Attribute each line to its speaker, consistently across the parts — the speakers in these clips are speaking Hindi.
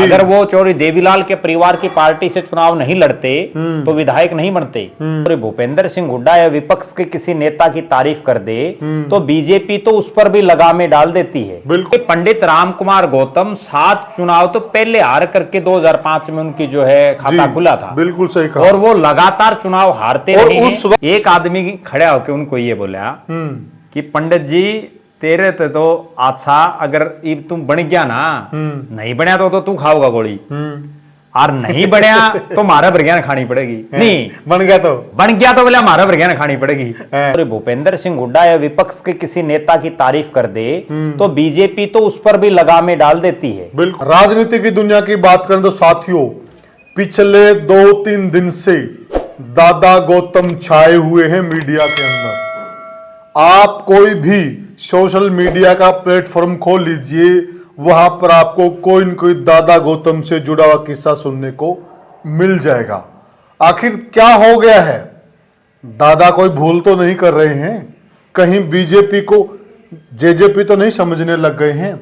Speaker 1: अगर वो चौधरी देवीलाल के परिवार की पार्टी से चुनाव नहीं लड़ते तो विधायक नहीं बनते। और भूपेंद्र सिंह हुड्डा या विपक्ष के किसी नेता की तारीफ कर दे तो बीजेपी तो उस पर भी लगामें डाल देती है।
Speaker 2: बिल्कुल।
Speaker 1: पंडित राम कुमार गौतम 7 चुनाव तो पहले हार करके 2005 में उनकी जो है खाता खुला था।
Speaker 2: बिल्कुल सही कहा।
Speaker 1: और वो लगातार चुनाव हारते
Speaker 2: और
Speaker 1: रहे
Speaker 2: उस
Speaker 1: हैं। एक आदमी खड़ा होकर उनको ये बोला कि पंडित जी तेरे तो अच्छा, अगर तुम बन गया ना, नहीं बनया तो तू खाओगा गोली, और नहीं बनया तो मारा बरगियान खानी पड़ेगी। नहीं
Speaker 2: बन गया तो
Speaker 1: बोले हमारा बरगियान खानी पड़ेगी। और भूपेंद्र सिंह हुड्डा या विपक्ष के किसी नेता की तारीफ कर दे तो बीजेपी तो उस पर भी लगामें डाल देती है।
Speaker 2: बिल्कुल। राजनीति की दुनिया की बात करें तो साथियों, पिछले 2-3 दिन से दादा गौतम छाए हुए हैं मीडिया के अंदर। आप कोई भी सोशल मीडिया का प्लेटफॉर्म खोल लीजिए, वहां पर आपको कोई न कोई दादा गौतम से जुड़ा हुआ किस्सा सुनने को मिल जाएगा। आखिर क्या हो गया है? दादा कोई भूल तो नहीं कर रहे हैं? कहीं बीजेपी को जेजेपी तो नहीं समझने लग गए हैं?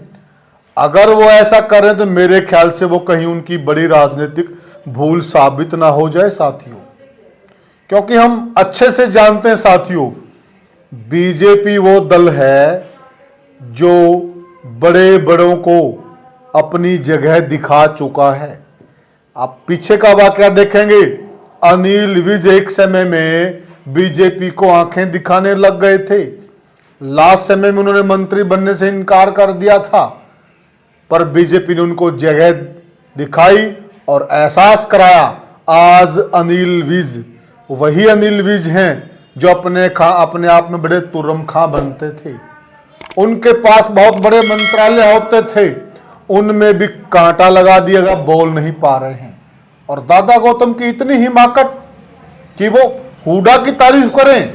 Speaker 2: अगर वो ऐसा कर रहे हैं तो मेरे ख्याल से वो कहीं उनकी बड़ी राजनीतिक भूल साबित ना हो जाए साथियों, क्योंकि हम अच्छे से जानते हैं साथियों, बीजेपी वो दल है जो बड़े बड़ों को अपनी जगह दिखा चुका है। आप पीछे का वाकया देखेंगे, अनिल विज एक समय में बीजेपी को आंखें दिखाने लग गए थे। लास्ट समय में उन्होंने मंत्री बनने से इनकार कर दिया था, पर बीजेपी ने उनको जगह दिखाई और एहसास कराया। आज अनिल विज वही अनिल विज हैं जो अपने आप में बड़े तुर्रम खां बनते थे। उनके पास बहुत बड़े मंत्रालय होते थे, उनमें भी कांटा लगा दिया गया, बोल नहीं पा रहे हैं। और दादा गौतम की इतनी हिमाकत कि वो हुड्डा की तारीफ करें,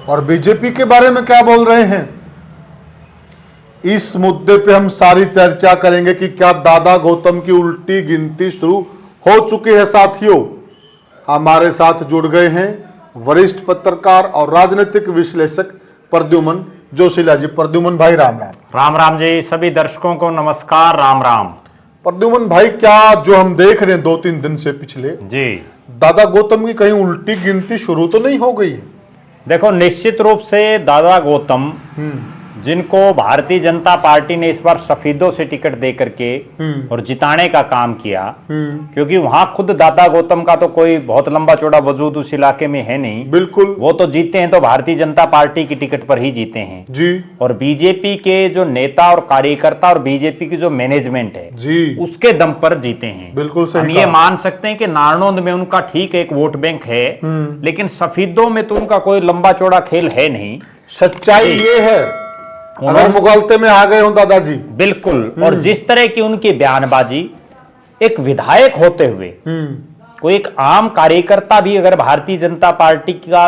Speaker 2: और बीजेपी के बारे में क्या बोल रहे हैं। इस मुद्दे पे हम सारी चर्चा करेंगे कि क्या दादा गौतम की उल्टी गिनती शुरू हो चुकी है। साथियों, हमारे साथ जुड़ गए हैं वरिष्ठ पत्रकार और राजनीतिक विश्लेषक प्रद्युमन जोशीला जी। प्रद्युमन भाई राम राम।
Speaker 1: राम राम जी, सभी दर्शकों को नमस्कार, राम राम।
Speaker 2: प्रद्युमन भाई, क्या जो हम देख रहे हैं 2-3 दिन से पिछले
Speaker 1: जी,
Speaker 2: दादा गौतम की कहीं उल्टी गिनती शुरू तो नहीं हो गई है?
Speaker 1: देखो, निश्चित रूप से दादा गौतम, जिनको भारतीय जनता पार्टी ने इस बार सफेदों से टिकट दे करके और जिताने का काम किया, क्योंकि वहां खुद दादा गौतम का तो कोई बहुत लंबा चौड़ा वजूद उस इलाके में है नहीं।
Speaker 2: बिल्कुल।
Speaker 1: वो तो जीते हैं तो भारतीय जनता पार्टी की टिकट पर ही जीते हैं
Speaker 2: जी।
Speaker 1: और बीजेपी के जो नेता और कार्यकर्ता और बीजेपी की जो मैनेजमेंट है
Speaker 2: जी,
Speaker 1: उसके दम पर जीते हैं।
Speaker 2: बिल्कुल सही।
Speaker 1: हम ये मान सकते हैं कि नारनौंद में उनका ठीक एक वोट बैंक है, लेकिन सफेदों में तो उनका कोई लंबा चौड़ा खेल है नहीं।
Speaker 2: सच्चाई ये है, अगर मुगलते में आ गए हो दादाजी।
Speaker 1: बिल्कुल। और जिस तरह की उनकी बयानबाजी, एक विधायक होते हुए कोई एक आम कार्यकर्ता भी अगर भारतीय जनता पार्टी का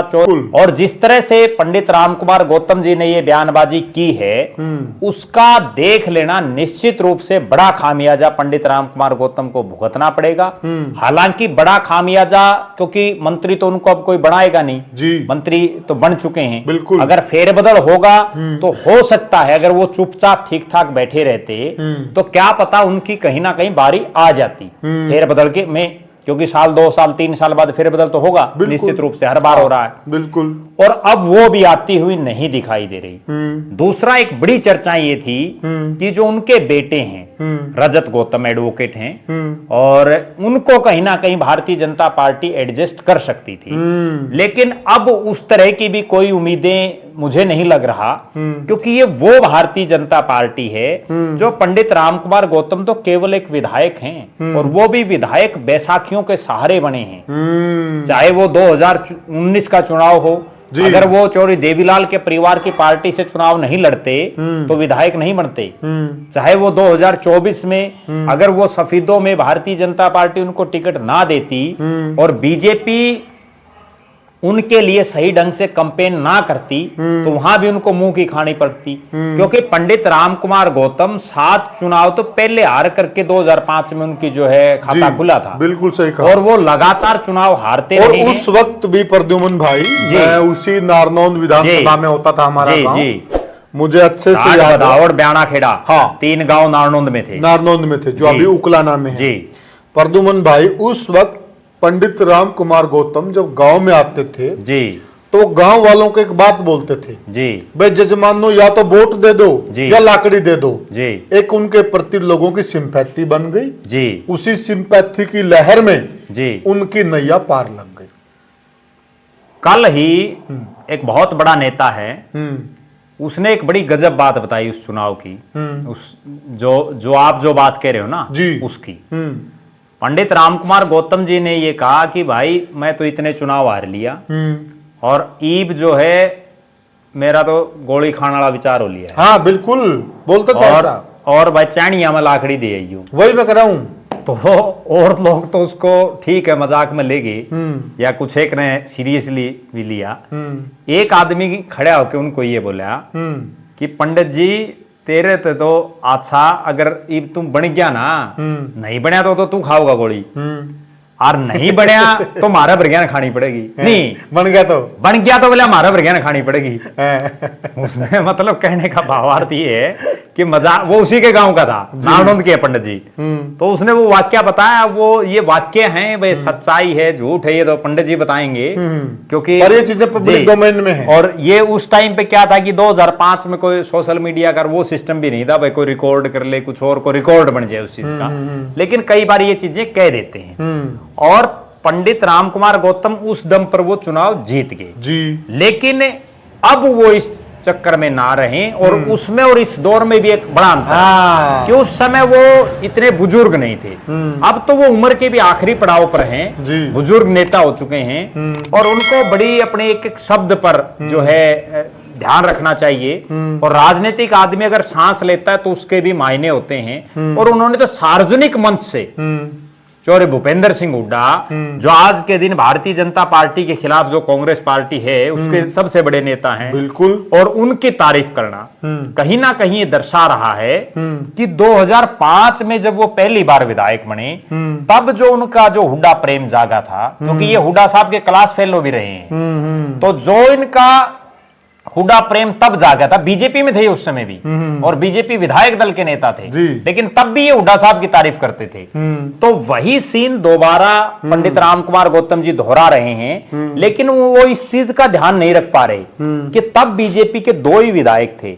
Speaker 1: और जिस तरह से पंडित राम कुमार गौतम जी ने ये बयानबाजी की है, उसका देख लेना निश्चित रूप से बड़ा खामियाजा पंडित राम कुमार गौतम को भुगतना पड़ेगा। हालांकि बड़ा खामियाजा, क्योंकि मंत्री तो उनको अब कोई बनाएगा नहीं
Speaker 2: जी,
Speaker 1: मंत्री तो बन चुके हैं।
Speaker 2: बिल्कुल।
Speaker 1: अगर फेरबदल होगा तो हो सकता है, अगर वो चुपचाप ठीक ठाक बैठे रहते तो क्या पता उनकी कहीं ना कहीं बारी आ जाती फेरबदल के में, क्योंकि साल 2 साल 3 साल बाद फेरबदल तो होगा निश्चित रूप से, हर बार हो रहा है।
Speaker 2: बिल्कुल।
Speaker 1: और अब वो भी आती हुई नहीं दिखाई दे रही। दूसरा, एक बड़ी चर्चा ये थी कि जो उनके बेटे हैं रजत गौतम एडवोकेट हैं, और उनको कहीं ना कहीं भारतीय जनता पार्टी एडजस्ट कर सकती थी, लेकिन अब उस तरह की भी कोई उम्मीदें मुझे नहीं लग रहा, क्योंकि ये वो भारतीय जनता पार्टी है जो पंडित राम कुमार गौतम तो केवल एक विधायक हैं, और वो भी विधायक बैसाखियों के सहारे बने हैं। चाहे वो 2019 का चुनाव हो, अगर वो चौधरी देवीलाल के परिवार की पार्टी से चुनाव नहीं लड़ते तो विधायक नहीं बनते। चाहे वो 2024 में अगर वो सफेदों में भारतीय जनता पार्टी उनको टिकट ना देती और बीजेपी उनके लिए सही ढंग से कैंपेन ना करती तो वहां भी उनको मुंह की खानी पड़ती, क्योंकि पंडित राम कुमार गौतम 7 चुनाव तो पहले हार करके 2005 में उनकी जो है खाता खुला था।
Speaker 2: बिल्कुल सही कहा।
Speaker 1: और वो लगातार चुनाव हारते
Speaker 2: और
Speaker 1: रहे
Speaker 2: उस वक्त भी प्रद्युमन भाई, मैं उसी नारनौंद विधानसभा में होता था हमारा गांव। मुझे अच्छे से
Speaker 1: राज,
Speaker 2: याद है।
Speaker 1: बदावड़, ब्याणा खेड़ा,
Speaker 2: हाँ।
Speaker 1: 3 गांव नारनौंद में थे।
Speaker 2: नारनौंद में थे, जो
Speaker 1: जी।
Speaker 2: अभी उकलाना में है।
Speaker 1: जी
Speaker 2: प्रद्युमन भाई, उस वक्त पंडित राम कुमार गौतम जब गांव में आते थे
Speaker 1: जी
Speaker 2: तो गांव वालों को एक बात बोलते थे,
Speaker 1: जी
Speaker 2: भाई जजमानो या तो वोट दे दो
Speaker 1: जी।
Speaker 2: या लाकड़ी दे दो।
Speaker 1: जी
Speaker 2: एक उनके प्रति लोगों की सिंपैथी बन गई।
Speaker 1: जी
Speaker 2: उसी सिंपैथी की लहर में
Speaker 1: जी।
Speaker 2: उनकी नैया पार लग गई।
Speaker 1: कल ही एक बहुत बड़ा नेता है,
Speaker 2: हम्म
Speaker 1: उसने एक बड़ी गजब बात बताई उस चुनाव की। उस जो आप जो बात कह रहे हो ना,
Speaker 2: जी।
Speaker 1: उसकी। पंडित रामकुमार गौतम जी ने ये कहा कि भाई मैं तो इतने चुनाव हार लिया और ईब जो है मेरा तो गोली खाने वाला विचार हो लिया है।
Speaker 2: हाँ बिल्कुल, बोलते थे ऐसा।
Speaker 1: और भाई चाणिया में लाकड़ी दे आई हूं।
Speaker 2: वही मैं कह रहा हूं।
Speaker 1: तो और लोग तो उसको ठीक है मजाक में ले गए, या कुछ एक ने सीरियसली भी लिया। एक आदमी खड़ा होकर उनको ये बोला कि पंडित जी तेरे तो अच्छा, अगर इब तुम बन गया ना, नहीं बनया तो तू खाओगा गोली, और नहीं बनया तो मारा बरगियान खानी पड़ेगी। नहीं
Speaker 2: बन गया तो
Speaker 1: बोले हमारा बरगियान खानी पड़ेगी। उसमें मतलब कहने का भावार्थ ये है कि मजाक, वो उसी के गांव का था, नारनौंद के पंडित जी। तो उसने वो वाक्य बताया, वो ये वाक्य हैं भाई, सच्चाई है झूठ है ये तो पंडित जी बताएंगे, क्योंकि
Speaker 2: और ये चीजें पब्लिक डोमेन में है।
Speaker 1: और ये उस टाइम पे क्या था कि 2005 में कोई सोशल मीडिया का वो सिस्टम भी नहीं था भाई कोई रिकॉर्ड कर ले, कुछ और को रिकॉर्ड बन जाए उस चीज का। लेकिन कई बार ये चीजें कह देते हैं। और पंडित रामकुमार गौतम उस दम पर वो चुनाव जीत गए
Speaker 2: जी।
Speaker 1: लेकिन अब वो इस चक्कर में ना रहे, और उसमें और इस दौर में भी एक बड़ा अंतर है कि उस समय वो इतने बुजुर्ग नहीं थे। अब तो वो उम्र के भी आखिरी पड़ाव पर हैं, बुजुर्ग नेता हो चुके हैं, और उनको बड़ी अपने एक एक शब्द पर जो है ध्यान रखना चाहिए। और राजनीतिक आदमी अगर सांस लेता है तो उसके भी मायने होते हैं। और उन्होंने तो सार्वजनिक मंच से चौरे भूपेंद्र सिंह हुड्डा, जो आज के दिन भारतीय जनता पार्टी के खिलाफ जो कांग्रेस पार्टी है उसके सबसे बड़े नेता हैं,
Speaker 2: बिल्कुल,
Speaker 1: और उनकी तारीफ करना कहीं ना कहीं ये दर्शा रहा है कि 2005 में जब वो पहली बार विधायक बने, तब जो उनका जो हुड्डा प्रेम जागा था, क्योंकि ये हुड्डा साहब के क्लास फेलो भी रहे हैं, तो जो इनका हुड्डा प्रेम तब जागा था, बीजेपी में थे उस समय भी, और बीजेपी विधायक दल के नेता थे, लेकिन तब भी ये हुड्डा साहब की तारीफ करते थे। तो वही सीन दोबारा पंडित रामकुमार गौतम जी दोहरा रहे हैं, लेकिन वो इस चीज का ध्यान नहीं रख पा रहे कि तब बीजेपी के 2 ही विधायक थे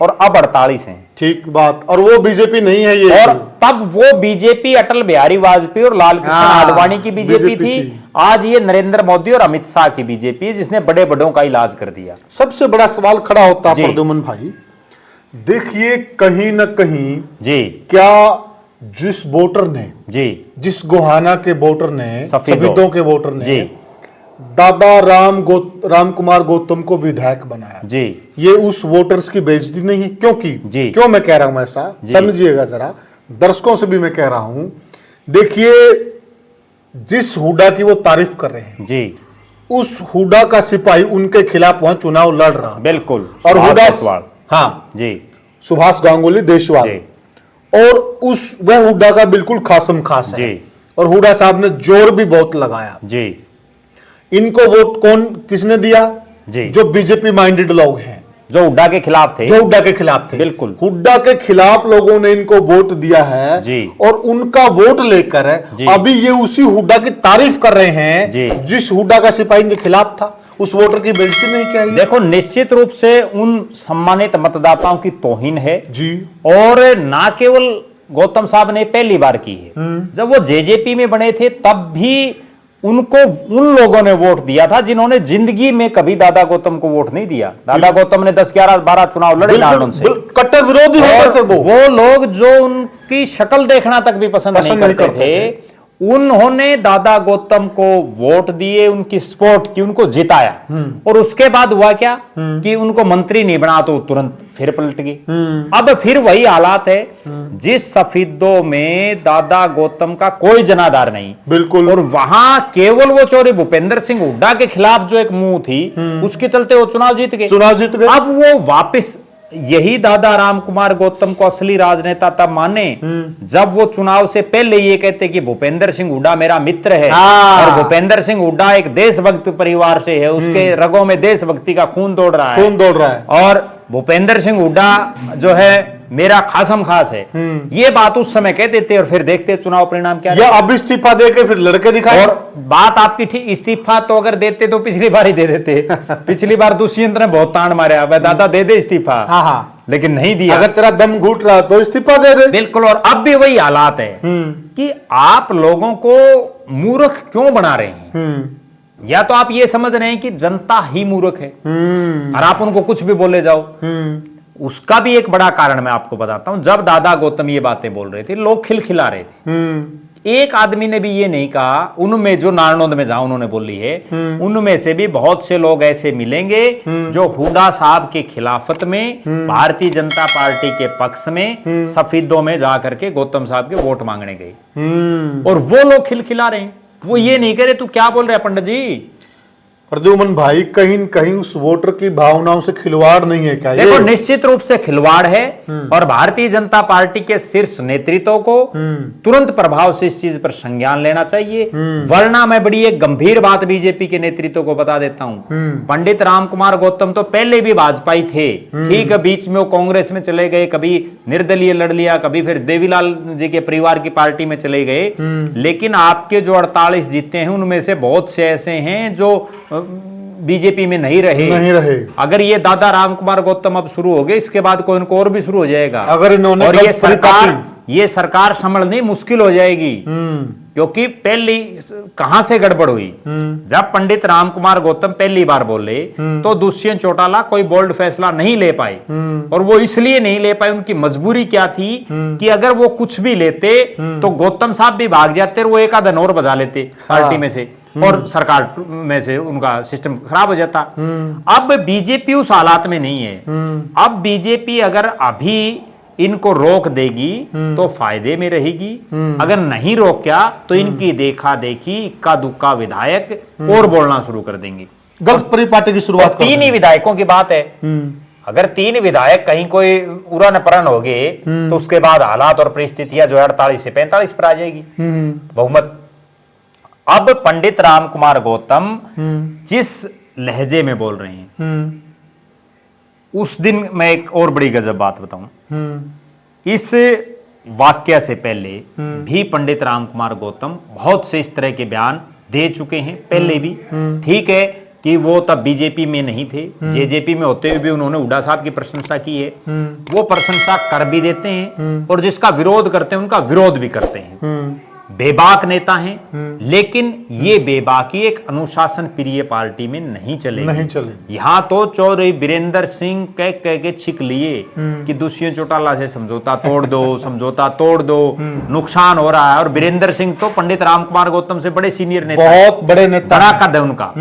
Speaker 1: और अब 48 हैं।
Speaker 2: ठीक बात, और वो बीजेपी नहीं है ये।
Speaker 1: और तब वो बीजेपी अटल बिहारी वाजपेयी और लाल कृष्ण आडवाणी की बीजेपी थी। आज ये नरेंद्र मोदी और अमित शाह की बीजेपी, जिसने बड़े बड़ों का इलाज कर दिया।
Speaker 2: सबसे बड़ा सवाल खड़ा होता है प्रद्युमन भाई, देखिए कहीं ना कहीं
Speaker 1: जी,
Speaker 2: क्या जिस वोटर ने,
Speaker 1: जी,
Speaker 2: जिस गोहाना के वोटर ने, सफेदों के वोटर ने
Speaker 1: जी,
Speaker 2: दादा राम कुमार गौतम को विधायक बनाया
Speaker 1: जी,
Speaker 2: ये उस वोटर्स की बेइज्जती नहीं है? क्योंकि
Speaker 1: जी,
Speaker 2: क्यों मैं कह रहा हूं ऐसा, समझिएगा जरा, दर्शकों से भी मैं कह रहा हूं। देखिए जिस हुड्डा की वो तारीफ कर रहे हैं जी, उस हुड्डा का सिपाही उनके खिलाफ वहां चुनाव लड़ रहा,
Speaker 1: बिल्कुल,
Speaker 2: और हुड्डा, हाँ
Speaker 1: जी,
Speaker 2: सुभाष गांगुली देशवाल, और उस वह हुड्डा का बिल्कुल खासम खास है, और हुड्डा साहब ने जोर भी बहुत लगाया जी। इनको वोट किसने दिया जी? जो बीजेपी माइंडेड लोग हैं,
Speaker 1: जो हुड्डा के खिलाफ थे,
Speaker 2: जो हुड्डा के खिलाफ थे, बिल्कुल हुड्डा के खिलाफ लोगों ने इनको वोट दिया है जी। और उनका वोट लेकर अभी ये उसी हुड्डा की तारीफ कर रहे हैं जी। जिस हुड्डा का सिपाही इनके खिलाफ था, उस वोटर की बेइज्जती नहीं किया।
Speaker 1: देखो निश्चित रूप से उन सम्मानित मतदाताओं की तौहीन है जी, और ना केवल गौतम साहब ने पहली बार की है, जब वो जेजेपी में बने थे तब भी उनको उन लोगों ने वोट दिया था जिन्होंने जिंदगी में कभी दादा गौतम को वोट नहीं दिया। दादा गौतम ने 10, 11, 12 चुनाव लड़े नारनौंद से,
Speaker 2: कट्टर विरोधी होते थे
Speaker 1: वो लोग जो उनकी शक्ल देखना तक भी पसंद नहीं करते थे, उन्होंने दादा गौतम को वोट दिए, उनकी सपोर्ट की, उनको जिताया, और उसके बाद हुआ क्या कि उनको मंत्री नहीं बना तो तुरंत फिर पलट गए। अब फिर वही हालात है, जिस सफेदों में दादा गौतम का कोई जनाधार नहीं, बिल्कुल, और वहां केवल वो चौरे भूपेंद्र सिंह हुड्डा के खिलाफ जो एक मुंह थी, उसके चलते वो चुनाव जीत गए।
Speaker 2: अब
Speaker 1: वो वापिस यही दादा राम कुमार गौतम को असली राजनेता तब माने जब वो चुनाव से पहले ये कहते कि भूपेंद्र सिंह हुड्डा मेरा मित्र है, और भूपेंद्र सिंह हुड्डा एक देशभक्त परिवार से है, उसके रगों में देशभक्ति का खून दौड़ रहा है, और भूपेंद्र सिंह हुड्डा जो है मेरा खासम खास है। ये बात उस समय कह देते और फिर देखते चुनाव परिणाम क्या है।
Speaker 2: अब इस्तीफा देके फिर लड़के दिखाए।
Speaker 1: और बात आपकी ठीक, इस्तीफा तो अगर देते तो पिछली बार ही दे देते। पिछली बार दुष्यंत ने बहुत तान मारा, दादा दे दे इस्तीफा,
Speaker 2: हाँ,
Speaker 1: लेकिन नहीं दिया।
Speaker 2: अगर तेरा दम घुट रहा तो इस्तीफा दे दे।
Speaker 1: बिल्कुल। और अब भी वही हालात है कि आप लोगों को मूर्ख क्यों बना रहे हैं। या तो आप ये समझ रहे हैं कि जनता ही मूर्ख है और आप उनको कुछ भी बोले जाओ। उसका भी एक बड़ा कारण मैं आपको बताता हूं। जब दादा गौतम ये बातें बोल रहे थे, लोग खिलखिला रहे थे। एक आदमी ने भी ये नहीं कहा, उनमें जो नारनौंद में जहां उन्होंने बोली है, उनमें से भी बहुत से लोग ऐसे मिलेंगे जो हुड्डा साहब के खिलाफत में, भारतीय जनता पार्टी के पक्ष में, सफेदों में जाकर के गौतम साहब के वोट मांगने गए। और वो लोग खिलखिला रहे हैं, वो ये नहीं कह रहे तू क्या बोल रहे हैं पंडित जी।
Speaker 2: प्रद्युमन भाई, कहीं न कहीं उस वोटर की भावनाओं से खिलवाड़ नहीं है क्या?
Speaker 1: देखो, निश्चित रूप से खिलवाड़ है और भारतीय जनता पार्टी के शीर्ष नेतृत्व को तुरंत प्रभाव से इस चीज पर संज्ञान लेना चाहिए। वरना मैं बड़ी एक गंभीर बात बीजेपी के नेतृत्व को बता देता हूं। पंडित राम कुमार गौतम तो पहले भी भाजपाई थे, ठीक है, बीच में वो कांग्रेस में चले गए, कभी निर्दलीय लड़ लिया, कभी फिर देवीलाल जी के परिवार की पार्टी में चले गए। लेकिन आपके जो 48 जीते हैं उनमें से बहुत से ऐसे हैं जो बीजेपी में नहीं रहे। अगर ये दादा राम कुमार गौतम अब शुरू हो गए, इसके बाद कोई इनको और भी शुरू हो जाएगा।
Speaker 2: अगर इन्होंने
Speaker 1: और ये सरकार संभलनी मुश्किल हो जाएगी, क्योंकि पहली कहां से गड़बड़ हुई। जब पंडित राम कुमार गौतम पहली बार बोले तो दुष्यंत चौटाला कोई बोल्ड फैसला नहीं ले पाए, और वो इसलिए नहीं ले पाए, उनकी मजबूरी क्या थी कि अगर वो कुछ भी लेते तो गौतम साहब भी भाग जाते और वो एक आधा नोर बजा लेते पार्टी में से, और सरकार में से उनका सिस्टम खराब हो जाता। अब बीजेपी उस हालात में नहीं है। अब बीजेपी अगर अभी इनको रोक देगी तो फायदे में रहेगी, अगर नहीं रोका तो इनकी देखा देखी इक्का दुक्का विधायक और बोलना शुरू कर देंगे।
Speaker 2: गलत परिपाटी की शुरुआत
Speaker 1: तो 3 ही विधायकों की बात है। अगर 3 विधायक कहीं कोई उड़न परन हो गए तो उसके बाद हालात और परिस्थितियां जो 48 से 45 पर आ जाएगी बहुमत। अब पंडित राम कुमार गौतम जिस लहजे में बोल रहे हैं, उस दिन मैं एक और बड़ी गजब बात बताऊं। इस वाक्य से पहले भी पंडित राम कुमार गौतम बहुत से इस तरह के बयान दे चुके हैं पहले भी। ठीक है कि वो तब बीजेपी में नहीं थे, जेजेपी में होते हुए भी उन्होंने हुड्डा साहब की प्रशंसा की है, वो प्रशंसा कर भी देते हैं, और जिसका विरोध करते हैं उनका विरोध भी करते हैं। बेबाक नेता हैं, लेकिन ये बेबाकी एक अनुशासन प्रिय पार्टी में नहीं चलेगी। यहाँ तो चौधरी बीरेंद्र सिंह कह के छिक लिए कि दुष्यंत चौटाला से समझौता तोड़ दो, नुकसान हो रहा है। और बीरेंद्र सिंह तो पंडित राम कुमार गौतम से बड़े सीनियर नेता,
Speaker 2: बहुत बड़े नेता,
Speaker 1: बड़ा कद है उनका,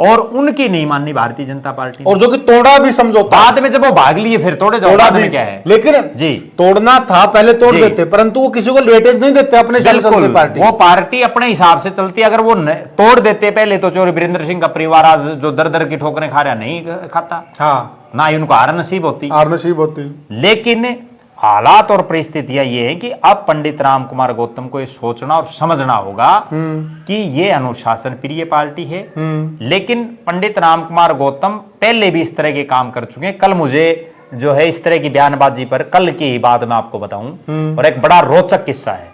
Speaker 1: और उनकी नहीं माननी भारतीय जनता पार्टी,
Speaker 2: और जो कि तोड़ा भी समझौता।
Speaker 1: बाद में जब वो भाग लिए फिर तोड़े जाओ, बाद में क्या है।
Speaker 2: लेकिन जी तोड़ना था, पहले तोड़ देते, परंतु वो किसी को वेटेज नहीं देते अपने
Speaker 1: वो पार्टी अपने हिसाब से चलती। अगर वो तोड़ देते पहले तो चौधरी बीरेंद्र सिंह का परिवार आज जो दर दर की ठोकरें खा रहा नहीं खाता, हाँ, ना ही उनको हार नसीब होती। लेकिन हालात और परिस्थितियां ये है कि अब पंडित राम कुमार गौतम को ये सोचना और समझना होगा कि ये अनुशासन प्रिय पार्टी है। लेकिन पंडित राम कुमार गौतम पहले भी इस तरह के काम कर चुके हैं। कल मुझे जो है इस तरह की बयानबाजी पर, कल की ही बात मैं आपको बताऊं, और एक बड़ा रोचक किस्सा है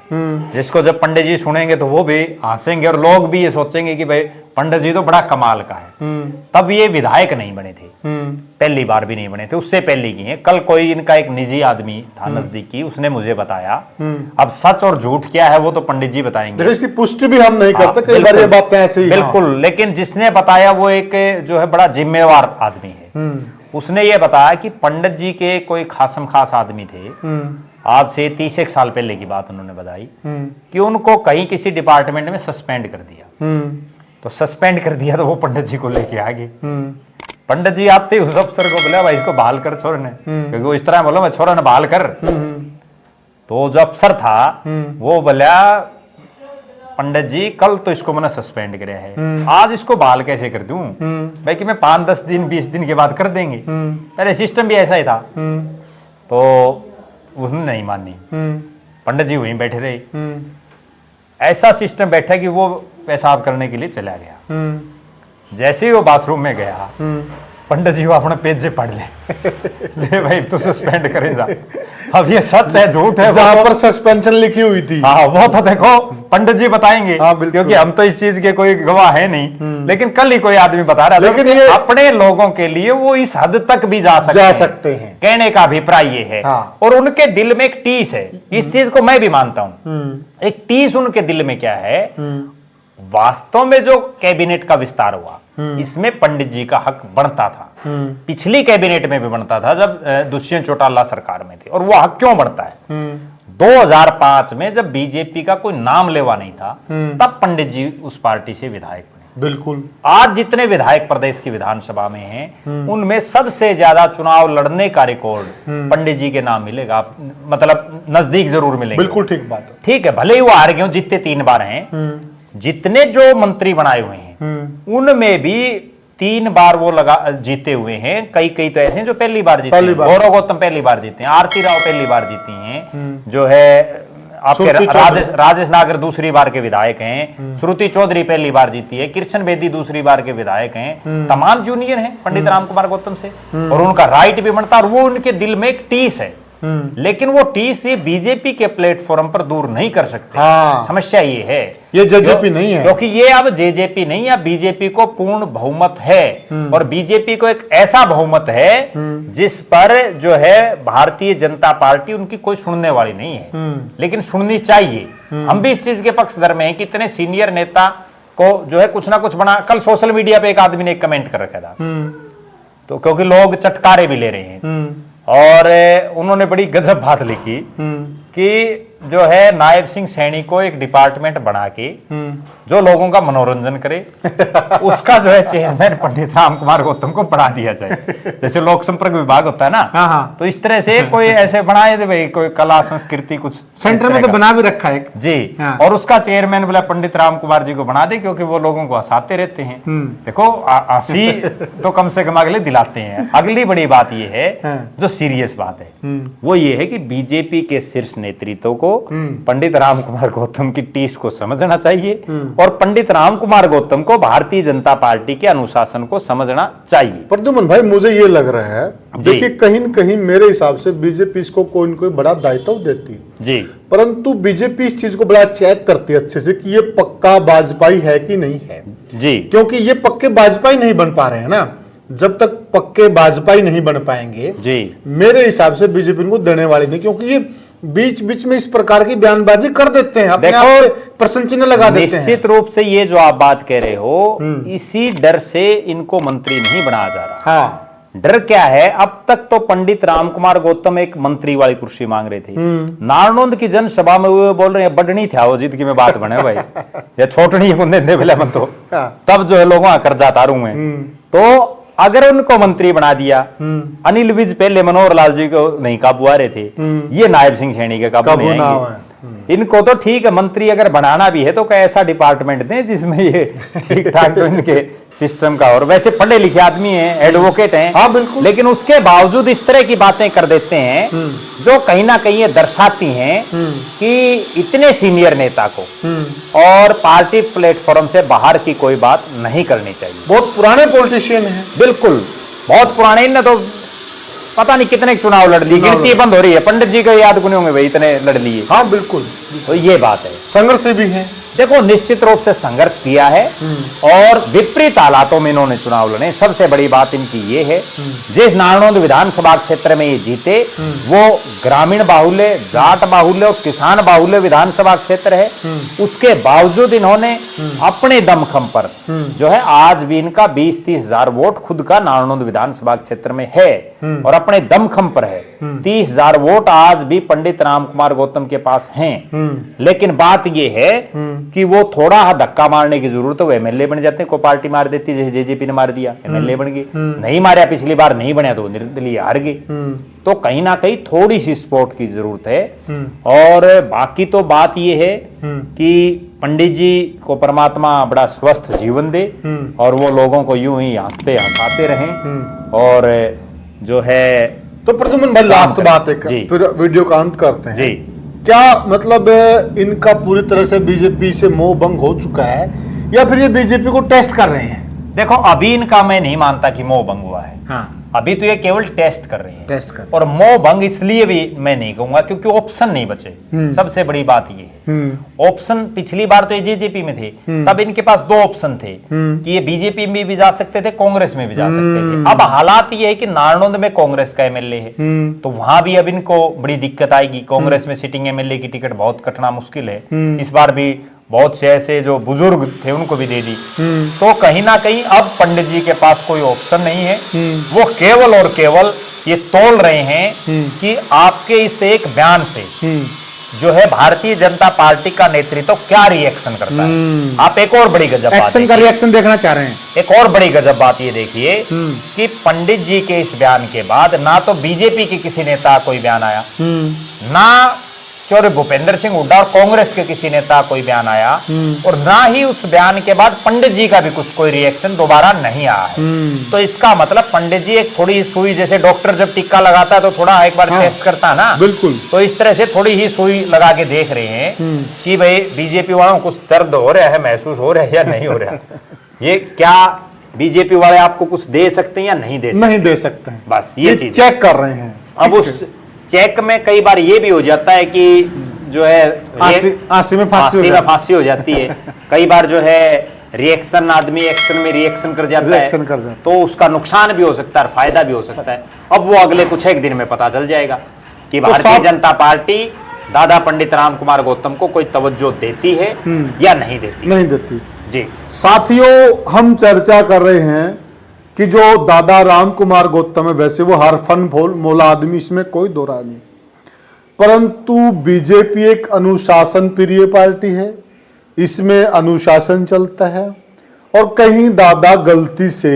Speaker 1: जिसको जब पंडित जी सुनेंगे तो वो भी हंसेंगे और लोग भी ये सोचेंगे कि भाई पंडित जी तो बड़ा कमाल का है। तब ये विधायक नहीं बने थे, पहली बार भी नहीं बने थे, उससे पहले की है। कल कोई इनका एक निजी आदमी था नजदीकी, उसने मुझे बताया। अब सच और झूठ क्या है वो तो पंडित जी बताएंगे,
Speaker 2: इसकी पुष्टि भी हम नहीं करते, कई बार ये बातें ऐसी।
Speaker 1: बिल्कुल, लेकिन जिसने बताया वो एक जो है बड़ा जिम्मेवार आदमी है। उसने ये बताया कि पंडित जी के कोई खासम खास आदमी थे, आज से 30 साल पहले की बात उन्होंने बताई, कि उनको कहीं किसी डिपार्टमेंट में सस्पेंड कर दिया। तो सस्पेंड कर दिया तो वो पंडित जी को लेके आ गए। पंडित जी आते ही उस अफसर को बोला भाई इसको बहाल कर छोरे ने, क्योंकि वो इस तरह बोला मैं छोरा ने बहाल कर। तो जो अफसर था वो बोला पंडित जी कल तो इसको मैंने सस्पेंड कराया है, आज इसको बहाल कैसे कर दूं भाई कि मैं 5-10 दिन 20 दिन के बाद कर देंगे। पहले सिस्टम भी ऐसा ही था। तो उसने नहीं मानी, पंडित जी वहीं बैठे रहे। ऐसा सिस्टम बैठा कि वो पेशाब करने के लिए चला गया। जैसे ही वो बाथरूम में गया, पंडित जी वो अपना पेज से पढ़ ले भाई तू सस्पेंड करे जा। अब ये सच है झूठ है,
Speaker 2: जहां पर सस्पेंशन लिखी हुई थी,
Speaker 1: हाँ वो तो देखो पंडित जी बताएंगे,
Speaker 2: हाँ, बिल्कुल।
Speaker 1: क्योंकि हम तो इस चीज के कोई गवाह है नहीं। लेकिन कल ही कोई आदमी बता रहा था,
Speaker 2: लेकिन
Speaker 1: लेकिन
Speaker 2: ये
Speaker 1: अपने लोगों के लिए वो इस हद तक भी जा सकते हैं। कहने का अभिप्राय ये है।
Speaker 2: हाँ।
Speaker 1: और उनके दिल में एक टीस है, इस चीज को मैं भी मानता हूं। एक टीस उनके दिल में क्या है, वास्तव में जो कैबिनेट का विस्तार हुआ इसमें पंडित जी का हक बनता था। पिछली कैबिनेट में भी बनता था जब दुष्यंत चौटाला सरकार में थे। और वो हक क्यों बढ़ता है, 2005 में जब बीजेपी का कोई नाम लेवा नहीं था तब पंडित जी उस पार्टी से विधायक बने।
Speaker 2: बिल्कुल।
Speaker 1: आज जितने विधायक प्रदेश की विधानसभा में हैं उनमें सबसे ज्यादा चुनाव लड़ने का रिकॉर्ड पंडित जी के नाम मिलेगा, मतलब नजदीक जरूर मिलेगा।
Speaker 2: बिल्कुल ठीक बात है।
Speaker 1: ठीक है, भले ही वो हार गए, जीते 3 बार हैं। जितने जो मंत्री बनाए हुए हैं उनमें भी 3 बार वो जीते हुए हैं। कई तो ऐसे हैं जो पहली बार जीते हैं। गौरव गौतम पहली बार जीते हैं, आरती राव पहली बार जीती हैं, जो है आपके राजेश नागर दूसरी बार के विधायक हैं, श्रुति चौधरी पहली बार जीती है, कृष्ण बेदी दूसरी बार के विधायक हैं। तमाम जूनियर हैं पंडित राम कुमार गौतम से, और उनका राइट भी बनता, और वो उनके दिल में एक टीस है। लेकिन वो टीस ये बीजेपी के प्लेटफॉर्म पर दूर नहीं कर सकते।
Speaker 2: हाँ।
Speaker 1: समस्या ये है,
Speaker 2: ये जेजेपी नहीं है,
Speaker 1: क्योंकि ये अब जेजेपी नहीं है, बीजेपी को पूर्ण बहुमत है। और बीजेपी को एक ऐसा बहुमत है जिस पर जो है भारतीय जनता पार्टी उनकी कोई सुनने वाली नहीं है, लेकिन सुननी चाहिए। हम भी इस चीज के पक्षधर में हैं कि इतने सीनियर नेता को जो है कुछ ना कुछ बना। कल सोशल मीडिया पे एक आदमी ने एक कमेंट कर रखा था, तो क्योंकि लोग चटकारे भी ले रहे हैं, और उन्होंने बड़ी गजब बात लिखी कि जो है नायब सिंह सैनी को एक डिपार्टमेंट बना के जो लोगों का मनोरंजन करे उसका जो है चेयरमैन पंडित राम कुमार गौतम को बढ़ा दिया जाए। जैसे लोक संपर्क विभाग होता है ना,
Speaker 2: हाँ।
Speaker 1: तो इस तरह से कोई ऐसे बनाए दे भाई, कोई कला संस्कृति कुछ
Speaker 2: सेंटर में तो बना भी रखा है
Speaker 1: जी। हाँ। और उसका चेयरमैन बोला पंडित राम कुमार जी को बना दे, क्योंकि वो लोगों को हंसाते रहते हैं। देखो हंसी तो कम से कम अगले दिलाते हैं। अगली बड़ी बात ये है, जो सीरियस बात है वो ये है कि बीजेपी के शीर्ष नेतृत्व को पंडित राम कुमार गौतम की टीस को समझना चाहिए, और पंडित राम कुमार गौतम को भारतीय जनता पार्टी के अनुशासन को समझना चाहिए।
Speaker 2: प्रद्युमन भाई, मुझे ये लग रहा है, देखिए कहीं न कहीं मेरे हिसाब से बीजेपी इसको कोई न कोई बड़ा दायित्व देती
Speaker 1: जी,
Speaker 2: परंतु बीजेपी इस चीज को बड़ा चेक करती है अच्छे से कि ये पक्का भाजपाई है कि नहीं है
Speaker 1: जी, क्योंकि
Speaker 2: ये पक्के भाजपाई नहीं बन पा रहे हैं ना। जब तक पक्के भाजपाई नहीं बन पाएंगे जी, मेरे हिसाब से बीजेपी को देने वाली नहीं, क्योंकि ये बीच बीच में इस प्रकार की बयानबाजी कर देते हैं, अपने आप पे प्रश्न चिन्ह लगा देते हैं।
Speaker 1: निश्चित रूप से ये जो आप बात कह रहे हो, इसी डर से इनको मंत्री नहीं बनाया जा रहा।
Speaker 2: हाँ।
Speaker 1: डर क्या है, अब तक तो पंडित राम कुमार गौतम एक मंत्री वाली कुर्सी मांग रहे थे। नारनौंद की जनसभा में वो बोल रहे हैं बडनी था वो जीत की में बात बने भाई या छोटनी तो तब जो है लोगों कर जाता रू में। तो अगर उनको मंत्री बना दिया, अनिल विज पहले मनोहर लाल जी को नहीं काबू आ रहे थे, ये नायब सिंह सैनी के काबू नहीं आएंगे। इनको तो ठीक है, मंत्री अगर बनाना भी है तो कोई ऐसा डिपार्टमेंट दें जिसमें ये ठीक ठाक तो इनके सिस्टम का, और वैसे पढ़े लिखे आदमी हैं, एडवोकेट हैं, हाँ बिल्कुल, लेकिन उसके बावजूद इस तरह की बातें कर देते हैं जो कहीं ना कहीं ये दर्शाती हैं कि इतने सीनियर नेता को और पार्टी प्लेटफॉर्म से बाहर की कोई बात नहीं करनी चाहिए।
Speaker 2: बहुत पुराने पॉलिटिशियन हैं,
Speaker 1: बिल्कुल बहुत पुराने, इनने तो पता नहीं कितने चुनाव लड़ लिए, गिनती बंद हो रही है। पंडित जी को याद नहीं होंगे भाई इतने लड़ लिए।
Speaker 2: हाँ बिल्कुल,
Speaker 1: तो ये बात है,
Speaker 2: संघर्ष भी है।
Speaker 1: देखो निश्चित रूप से संघर्ष किया है और विपरीत हालातों में इन्होंने चुनाव लड़े। सबसे बड़ी बात इनकी ये है, जिस नारनौंद विधानसभा क्षेत्र में ये जीते वो ग्रामीण बाहुल्य, जाट बाहुल्य और किसान बाहुल्य विधानसभा क्षेत्र है। उसके बावजूद इन्होंने अपने दमखम पर जो है आज भी इनका 20-30 हजार वोट खुद का नारनौंद विधानसभा क्षेत्र में है। और अपने दमखम पर है। 30,000 वोट आज भी पंडित राम कुमार गौतम के पास हैं। लेकिन बात यह है कि वो थोड़ा धक्का मारने की जरूरत है, वो एमएलए बन जाते हैं। कोई पार्टी मार देती, जैसे जेजेपी ने मार दिया, एमएलए बन गए। नहीं मारा पिछली बार, नहीं बने तो निर्दलीय हार गए। तो कहीं ना कहीं थोड़ी सी सपोर्ट की जरूरत है। और बाकी तो बात यह है कि पंडित जी को परमात्मा बड़ा स्वस्थ जीवन दे और वो लोगों को यूं ही हंसते हंसाते रहें। और जो है
Speaker 2: तो प्रद्युम्न भाई, लास्ट बात है, फिर वीडियो का अंत करते हैं।
Speaker 1: जी,
Speaker 2: क्या मतलब इनका पूरी तरह से बीजेपी से मोह भंग हो चुका है, या फिर ये बीजेपी को टेस्ट कर रहे हैं?
Speaker 1: देखो, अभी इनका मैं नहीं मानता कि मोह भंग हुआ है।
Speaker 2: हाँ,
Speaker 1: अभी तो ये केवल टेस्ट कर रहे हैं।
Speaker 2: टेस्ट कर।
Speaker 1: और मोह भंग इसलिए भी मैं नहीं कहूंगा क्योंकि ऑप्शन नहीं बचे। सबसे बड़ी बात ये है, ऑप्शन पिछली बार तो ये जेजेपी में थे, तब इनके पास 2 ऑप्शन थे कि ये बीजेपी में भी जा सकते थे, कांग्रेस में भी जा सकते थे। अब हालात ये है कि नारनौंद में कांग्रेस का एमएलए है, तो वहां भी अब इनको बड़ी दिक्कत आएगी। कांग्रेस में सिटिंग एमएलए की टिकट बहुत कटना मुश्किल है। इस बार भी बहुत से ऐसे जो बुजुर्ग थे उनको भी दे दी। तो कहीं ना कहीं अब पंडित जी के पास कोई ऑप्शन नहीं है। वो केवल और केवल ये तोल रहे हैं कि आपके इस एक बयान से जो है भारतीय जनता पार्टी का नेतृत्व क्या रिएक्शन करता है। आप एक और बड़ी गजब बात,
Speaker 2: एक्शन का रिएक्शन देखना चाह रहे हैं।
Speaker 1: एक और बड़ी गजब बात ये देखिए कि पंडित जी के इस बयान के बाद ना तो बीजेपी के किसी नेता कोई बयान आया, ना चौधरी भूपेंद्र सिंह हुड्डा और कांग्रेस के किसी नेता कोई बयान आया, और ना ही उस बयान के बाद पंडित जी का भी कुछ कोई रिएक्शन दोबारा नहीं आया है। तो इसका मतलब पंडित जी एक थोड़ी सुई, जैसे डॉक्टर जब टिक्का लगाता है तो थोड़ा एक बार टेस्ट करता है ना,
Speaker 2: बिल्कुल,
Speaker 1: तो इस तरह से थोड़ी ही सुई लगा के देख रहे हैं कि भाई बीजेपी वालों को कुछ दर्द हो रहा है, महसूस हो रहा है या नहीं हो रहा। ये क्या बीजेपी वाले आपको कुछ दे सकते हैं या नहीं दे सकते?
Speaker 2: नहीं दे सकते हैं,
Speaker 1: बस ये चीज
Speaker 2: चेक कर रहे हैं।
Speaker 1: अब उस चेक में कई बार ये भी हो जाता है कि जो है
Speaker 2: फांसी में
Speaker 1: फांसी हो जाती है। कई बार जो है रिएक्शन, आदमी एक्शन में रिएक्शन कर जाता है, तो उसका नुकसान भी हो सकता है और फायदा भी हो सकता है। अब वो अगले कुछ एक दिन में पता चल जाएगा कि भारतीय जनता पार्टी दादा पंडित राम कुमार गौतम को कोई तवज्जो देती है या नहीं देती।
Speaker 2: नहीं देती।
Speaker 1: जी
Speaker 2: साथियों, हम चर्चा कर रहे हैं कि जो दादा राम कुमार गौतम है, वैसे वो हर फन मोला आदमी, इसमें कोई दो राय नहीं, परंतु बीजेपी एक अनुशासन प्रिय पार्टी है, इसमें अनुशासन चलता है। और कहीं दादा गलती से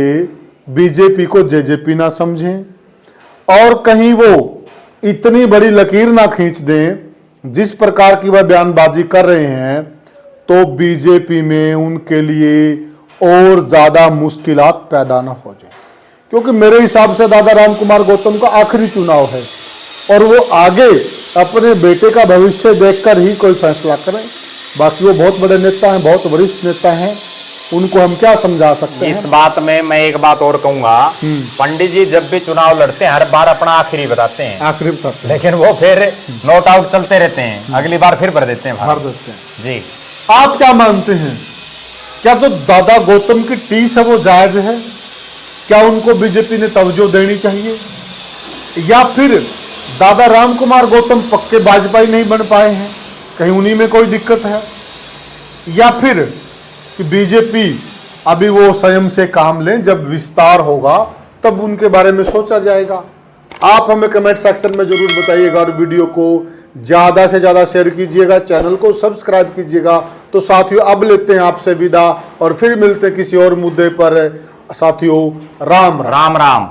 Speaker 2: बीजेपी को जेजेपी ना समझें और कहीं वो इतनी बड़ी लकीर ना खींच दें जिस प्रकार की वह बयानबाजी कर रहे हैं, तो बीजेपी में उनके लिए और ज्यादा मुश्किलात पैदा ना हो जाए। क्योंकि मेरे हिसाब से दादा राम कुमार गौतम का आखिरी चुनाव है और वो आगे अपने बेटे का भविष्य देखकर ही कोई फैसला करें। बाकी वो बहुत बड़े नेता हैं, बहुत वरिष्ठ नेता हैं, उनको हम क्या समझा सकते हैं।
Speaker 1: इस बात में मैं एक बात और कहूंगा, पंडित जी जब भी चुनाव लड़ते हैं हर बार अपना आखिरी बताते हैं,
Speaker 2: आखिरी बताते हैं,
Speaker 1: लेकिन वो फिर नोट आउट चलते रहते हैं, अगली बार फिर भर देते हैं।
Speaker 2: भर देते हैं।
Speaker 1: जी,
Speaker 2: आप क्या मानते हैं, क्या जो दादा गौतम की टीस है वो जायज है? क्या उनको बीजेपी ने तवज्जो देनी चाहिए, या फिर दादा राम कुमार गौतम पक्के वाजपेयी नहीं बन पाए हैं, कहीं उन्हीं में कोई दिक्कत है, या फिर कि बीजेपी अभी वो स्वयं से काम लें, जब विस्तार होगा तब उनके बारे में सोचा जाएगा? आप हमें कमेंट सेक्शन में जरूर बताइएगा और वीडियो को ज्यादा से ज्यादा शेयर कीजिएगा, चैनल को सब्सक्राइब कीजिएगा। तो साथियों, अब लेते हैं आपसे विदा और फिर मिलते हैं किसी और मुद्दे पर। साथियों, राम राम।
Speaker 1: राम राम।